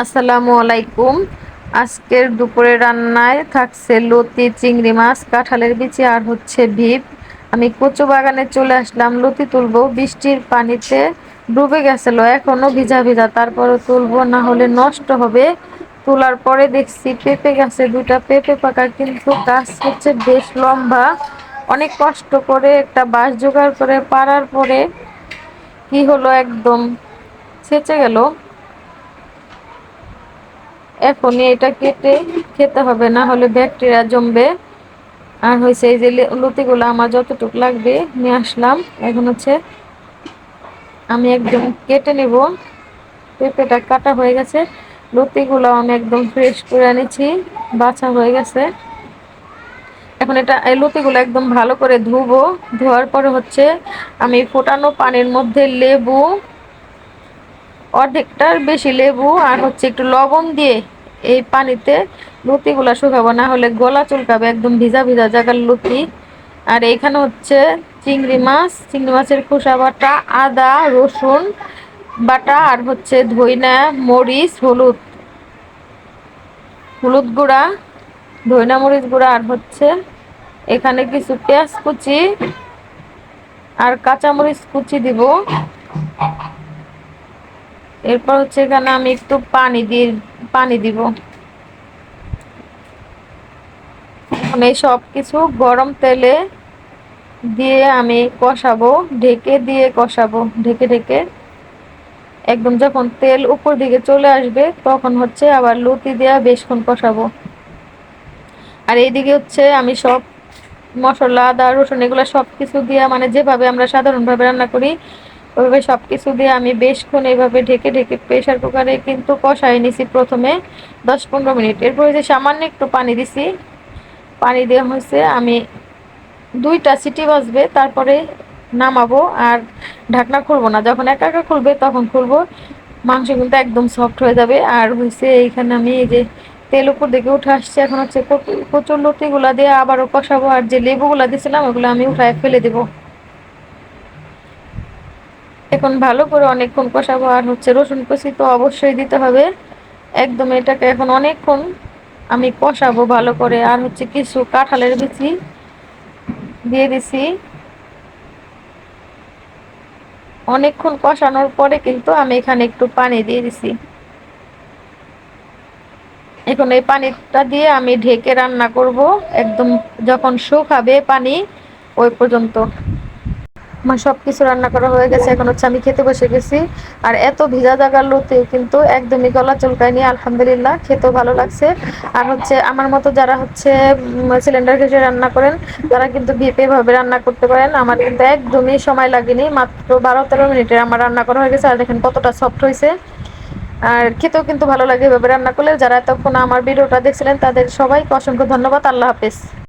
আসসালামু আলাইকুম। আজকের দুপুরে রান্নায় থাকছে লতি, চিংড়ি মাছ, কাঁঠালের বিচি আর হচ্ছে ভিপ। আমি কচু বাগানে চলে আসলাম, লতি তুলবো। বৃষ্টির পানিতে ডুবে গেছিল, এখনো ভিজা ভিজা, তারপরে তুলবো, না হলে নষ্ট হবে। তোলার পরে দেখছি পেঁপে গাছে দুটা পেঁপে পাকা, কিন্তু গাছ হচ্ছে বেশ লম্বা। অনেক কষ্ট করে একটা বাঁশ জোগাড় করে পাড়ার পরে কি হলো, একদম ছেঁচে গেল। এখনই এটা কেটে খেতে হবে, না হলে ব্যাকটেরিয়া জমবে। আর হয়েছে এই যে লতিগুলো আমার যতটুকু লাগবে নিয়ে আসলাম। এখন হচ্ছে আমি একদম কেটে নেব। পেঁপেটা কাটা হয়ে গেছে, লতিগুলো আমি একদম ফ্রেশ করে এনেছি, বাছা হয়ে গেছে। এখন এটা এই লতিগুলো একদম ভালো করে ধুবো। ধোয়ার পরে হচ্ছে আমি ফোটানো পানির মধ্যে লেবু, অর্ধেকটার বেশি লেবু আর হচ্ছে একটু লবণ দিয়ে এই পানিতে লতিগুলা শুকাবো, না হলে গলা চুলকাবে, একদম ভিজা ভিজা জায়গার লতি। আর এইখানে হচ্ছে চিংড়ি মাছ, চিংড়ি মাছের খোসা বাটা, আদা রসুন বাটা আর হচ্ছে ধইনা মরিচ, হলুদ, হলুদ গুঁড়া, ধইনা মরিচ গুঁড়া আর হচ্ছে এখানে কিছু পেঁয়াজ কুচি আর কাঁচা মরিচ কুচি দিব। এরপর হচ্ছে এখানে আমি একটু পানি দিব। এখন এই সব কিছু গরম তেলে দিয়ে আমি কষাবো, ঢেকে দিয়ে কষাবো, ঢেকে ঢেকে একদম যখন তেল উপর দিকে চলে আসবে তখন হচ্ছে আবার লতি দিয়ে বেশক্ষণ কষাবো। আর এইদিকে হচ্ছে আমি সব মশলা, আদা রসুন এগুলো সব কিছু দিয়ে, মানে যেভাবে আমরা সাধারণভাবে রান্না করি ওইভাবে সব কিছু দিয়ে আমি বেশক্ষণ এইভাবে ঢেকে ঢেকে প্রেশার কুকারে কিন্তু কষাই নিছি প্রথমে 10-15 মিনিট। এরপরে যে সামান্য একটু পানি দিছি, পানি দেওয়া হয়েছে, আমি 2টা সিটি বাজবে তারপরে নামাবো। আর ঢাকনা খুলবো না, যখন একা একা খুলবে তখন খুলবো। মাংস কিন্তু একদম সফট হয়ে যাবে। আর হয়েছে এইখানে আমি এই যে তেল উপর দিকে উঠে আসছে, এখন হচ্ছে কচুর লতিগুলা দিয়ে আবারও কষাবো। আর যে লেবুগুলা দিয়েছিলাম ওগুলো আমি উঠায় ফেলে দেবো। এখন ভালো করে অনেকক্ষণ কষাবো। আর হচ্ছে রসুন কুচি তো অবশ্যই দিতে হবে। একদম এটাকে এখন অনেকক্ষণ আমি কষাবো ভালো করে। আর হচ্ছে কিছু কাঁঠালের বিচি দিয়ে দিছি। অনেকক্ষণ কষানোর পরে কিন্তু আমি এখানে একটু পানি দিয়ে দিছি। এখন এই পানিটা দিয়ে আমি ঢেকে রান্না করব, একদম যখন শুকাবে পানি ওই পর্যন্ত। আমার সবকিছু রান্না করা হয়ে গেছে, এখন হচ্ছে আমি খেতে বসে গেছি। আর এত ভিজা জায়গার লতি কিন্তু একদমই গলা চুলকায়নি, আলহামদুলিল্লাহ, খেতেও ভালো লাগছে। আর হচ্ছে আমার মতো যারা হচ্ছে সিলিন্ডার গ্যাসে রান্না করেন তারা কিন্তু ভিপে ভাবে রান্না করতে পারেন। আমার কিন্তু একদমই সময় লাগেনি, মাত্র 12-13 মিনিটে আমার রান্না করা হয়ে গেছে। আর দেখেন কতটা সফট হয়েছে। আর খেতেও কিন্তু ভালো লাগে এভাবে রান্না করলে। যারা এতক্ষণ আমার ভিডিওটা দেখছিলেন তাদের সবাইকে অসংখ্য ধন্যবাদ। আল্লাহ হাফেজ।